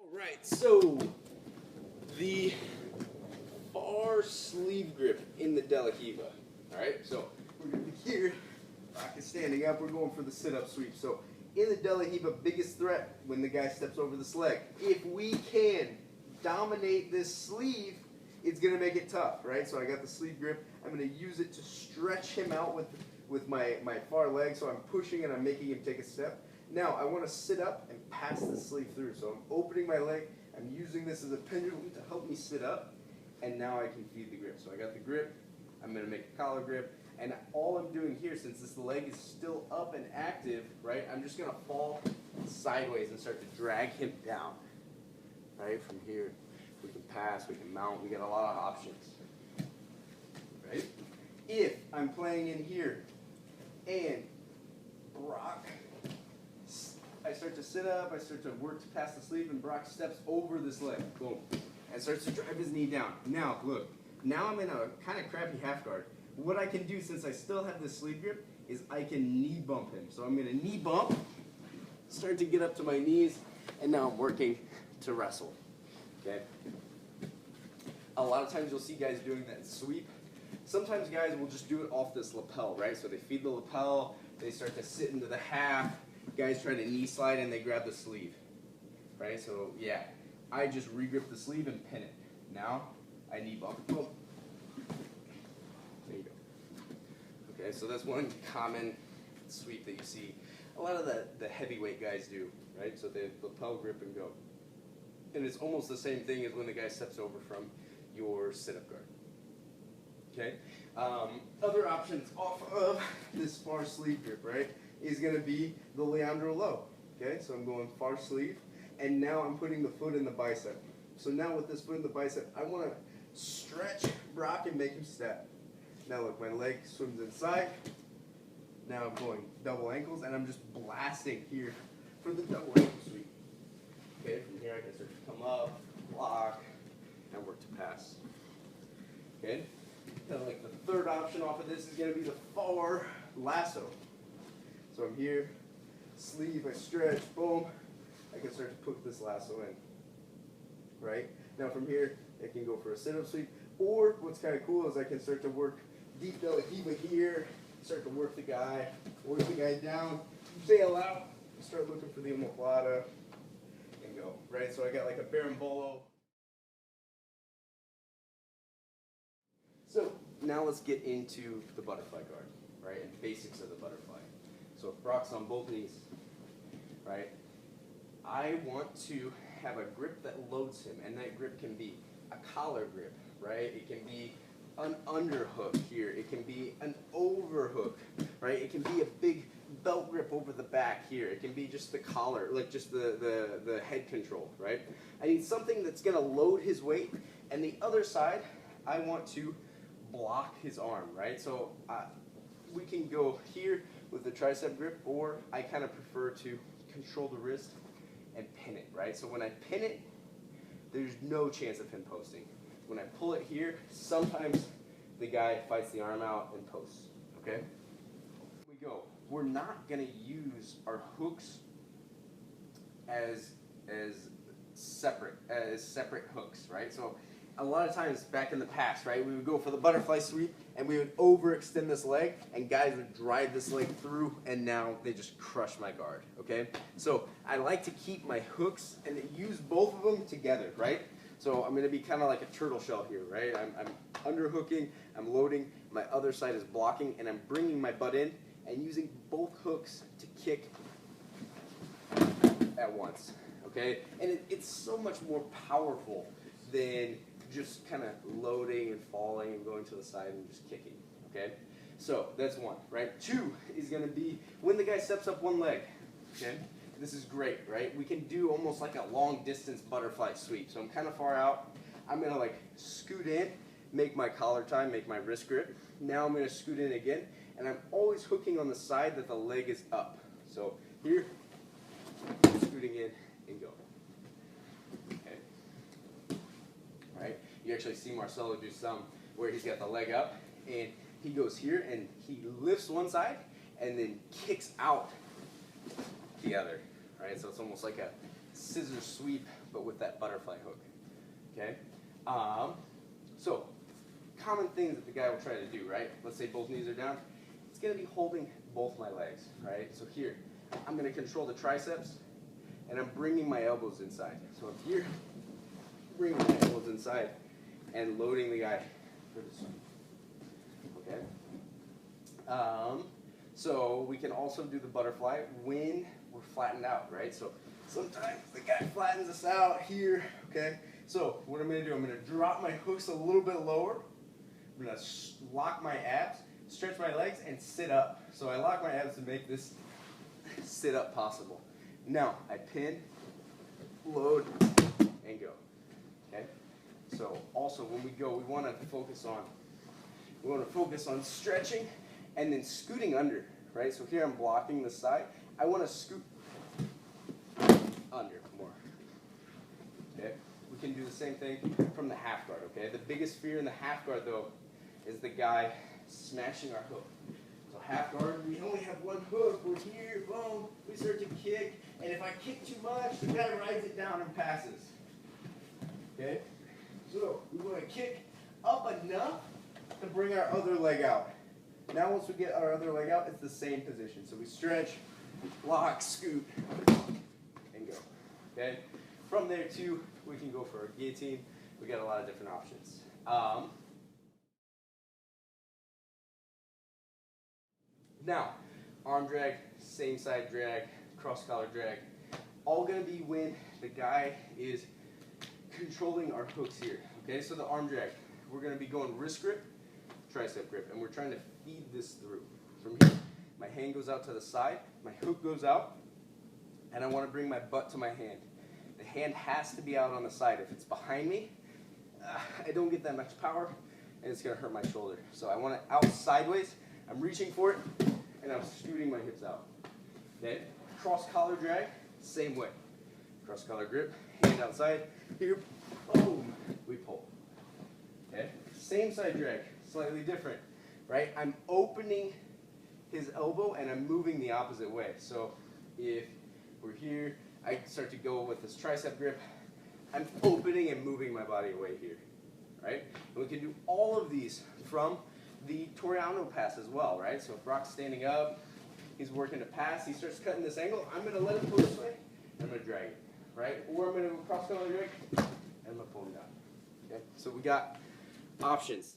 Alright, so the far sleeve grip in the De La Hiva. Alright, so we're going to be here, rock is standing up, we're going for the sit-up sweep. So in the De La Hiva, biggest threat when the guy steps over this leg. If we can dominate this sleeve, it's going to make it tough, right? So I got the sleeve grip, I'm going to use it to stretch him out with my far leg, so I'm pushing and I'm making him take a step. Now, I want to sit up and pass the sleeve through. So I'm opening my leg, I'm using this as a pendulum to help me sit up, and now I can feed the grip. So I got the grip, I'm going to make a collar grip, and all I'm doing here, since this leg is still up and active, right, I'm just going to fall sideways and start to drag him down. Right, from here, we can pass, we can mount, we got a lot of options. Right? If I'm playing in here, and Brock, I start to sit up, I start to work to pass the sleeve, and Brock steps over this leg, boom, and starts to drive his knee down. Now, look, now I'm in a kind of crappy half guard. What I can do, since I still have this sleeve grip, is I can knee bump him. So I'm going to knee bump, start to get up to my knees, and now I'm working to wrestle. Okay? A lot of times you'll see guys doing that sweep. Sometimes guys will just do it off this lapel, right? So they feed the lapel, they start to sit into the half. Guys try to knee slide and they grab the sleeve, right? So yeah, I just regrip the sleeve and pin it. Now I knee bump. Boom. There you go. Okay, so that's one common sweep that you see a lot of the heavyweight guys do, right? So they lapel grip and go. And it's almost the same thing as when the guy steps over from your sit-up guard. Okay. Other options off of this far sleeve grip, right, is going to be the Leandro low. Okay, so I'm going far sleeve, and now I'm putting the foot in the bicep. So now with this foot in the bicep, I want to stretch Brock and make him step. Now look, my leg swims inside. Now I'm going double ankles, and I'm just blasting here for the double ankle sweep. Okay, from here I can start to come up, block, and work to pass. Okay, now like the third option off of this is going to be the far lasso. So I'm here, sleeve, I stretch, boom, I can start to put this lasso in. Right? Now from here, I can go for a sit-up sweep, or what's kind of cool is I can start to work deep De La Hiva here, start to work the guy down, bail out, start looking for the omoplata, and go. Right? So I got like a berimbolo. So now let's get into the butterfly guard, right, and basics of the butterfly. So if Brock's on both knees, right, I want to have a grip that loads him, and that grip can be a collar grip, right? It can be an underhook here. It can be an overhook, right? It can be a big belt grip over the back here. It can be just the collar, like just the head control, right? I need something that's going to load his weight, and the other side, I want to block his arm, right? So we can go here with the tricep grip, or I kind of prefer to control the wrist and pin it, right? So when I pin it, there's no chance of him posting. When I pull it here, sometimes the guy fights the arm out and posts, okay? Here we go. We're not going to use our hooks as separate hooks, right? So a lot of times back in the past, right, we would go for the butterfly sweep and we would overextend this leg, and guys would drive this leg through, and now they just crush my guard, okay? So I like to keep my hooks and use both of them together, right? So I'm going to be kind of like a turtle shell here, right? I'm underhooking, I'm loading, my other side is blocking, and I'm bringing my butt in and using both hooks to kick at once, okay? And it's so much more powerful than just kind of loading and falling and going to the side and just kicking, okay? So that's one, right? Two is going to be when the guy steps up one leg, okay? This is great, right? We can do almost like a long distance butterfly sweep. So I'm kind of far out. I'm going to like scoot in, make my collar tie, make my wrist grip. Now I'm going to scoot in again, and I'm always hooking on the side that the leg is up. So here, scooting in and go. Right? You actually see Marcelo do some where he's got the leg up and he goes here and he lifts one side and then kicks out the other, right? So it's almost like a scissor sweep, but with that butterfly hook. Okay? So, common things that the guy will try to do, right? Let's say both knees are down. It's going to be holding both my legs, right? So here, I'm going to control the triceps, and I'm bringing my elbows inside. So if you're bringing my elbows inside and loading the guy for the sweep. Okay? So we can also do the butterfly when we're flattened out, right? So sometimes the guy flattens us out here, okay? So what I'm going to do, I'm going to drop my hooks a little bit lower. I'm going to lock my abs, stretch my legs, and sit up. So I lock my abs to make this sit up possible. Now I pin, load, and go. Okay? So also when we go, we want to focus on stretching and then scooting under, right? So here I'm blocking the side. I want to scoot under more. Okay? We can do the same thing from the half guard, okay? The biggest fear in the half guard though is the guy smashing our hook. So half guard, we only have one hook. We're here, boom, we start to kick, and if I kick too much, the guy rides it down and passes. Okay? So we want to kick up enough to bring our other leg out. Now once we get our other leg out, it's the same position. So we stretch, lock, scoot, and go. Okay? From there too, we can go for a guillotine. We got a lot of different options. Now, arm drag, same side drag, cross collar drag, all gonna be when the guy is controlling our hooks here. Okay, so the arm drag, we're gonna be going wrist grip, tricep grip, and we're trying to feed this through. From here, my hand goes out to the side, my hook goes out, and I wanna bring my butt to my hand. The hand has to be out on the side. If it's behind me, I don't get that much power, and it's gonna hurt my shoulder. So I want it out sideways, I'm reaching for it, and I'm scooting my hips out. Okay? Cross collar drag, same way. Cross collar grip, hand outside, here, boom, we pull. Okay? Same side drag, slightly different, right? I'm opening his elbow and I'm moving the opposite way. So if we're here, I start to go with this tricep grip, I'm opening and moving my body away here, right? And we can do all of these from the Toriano pass as well, right? So if Brock's standing up, he's working to pass, he starts cutting this angle, I'm going to let him pull this way, and I'm going to drag it, right? Or I'm going to go cross collar drag, and I'm going to pull him down. Okay? So we got options.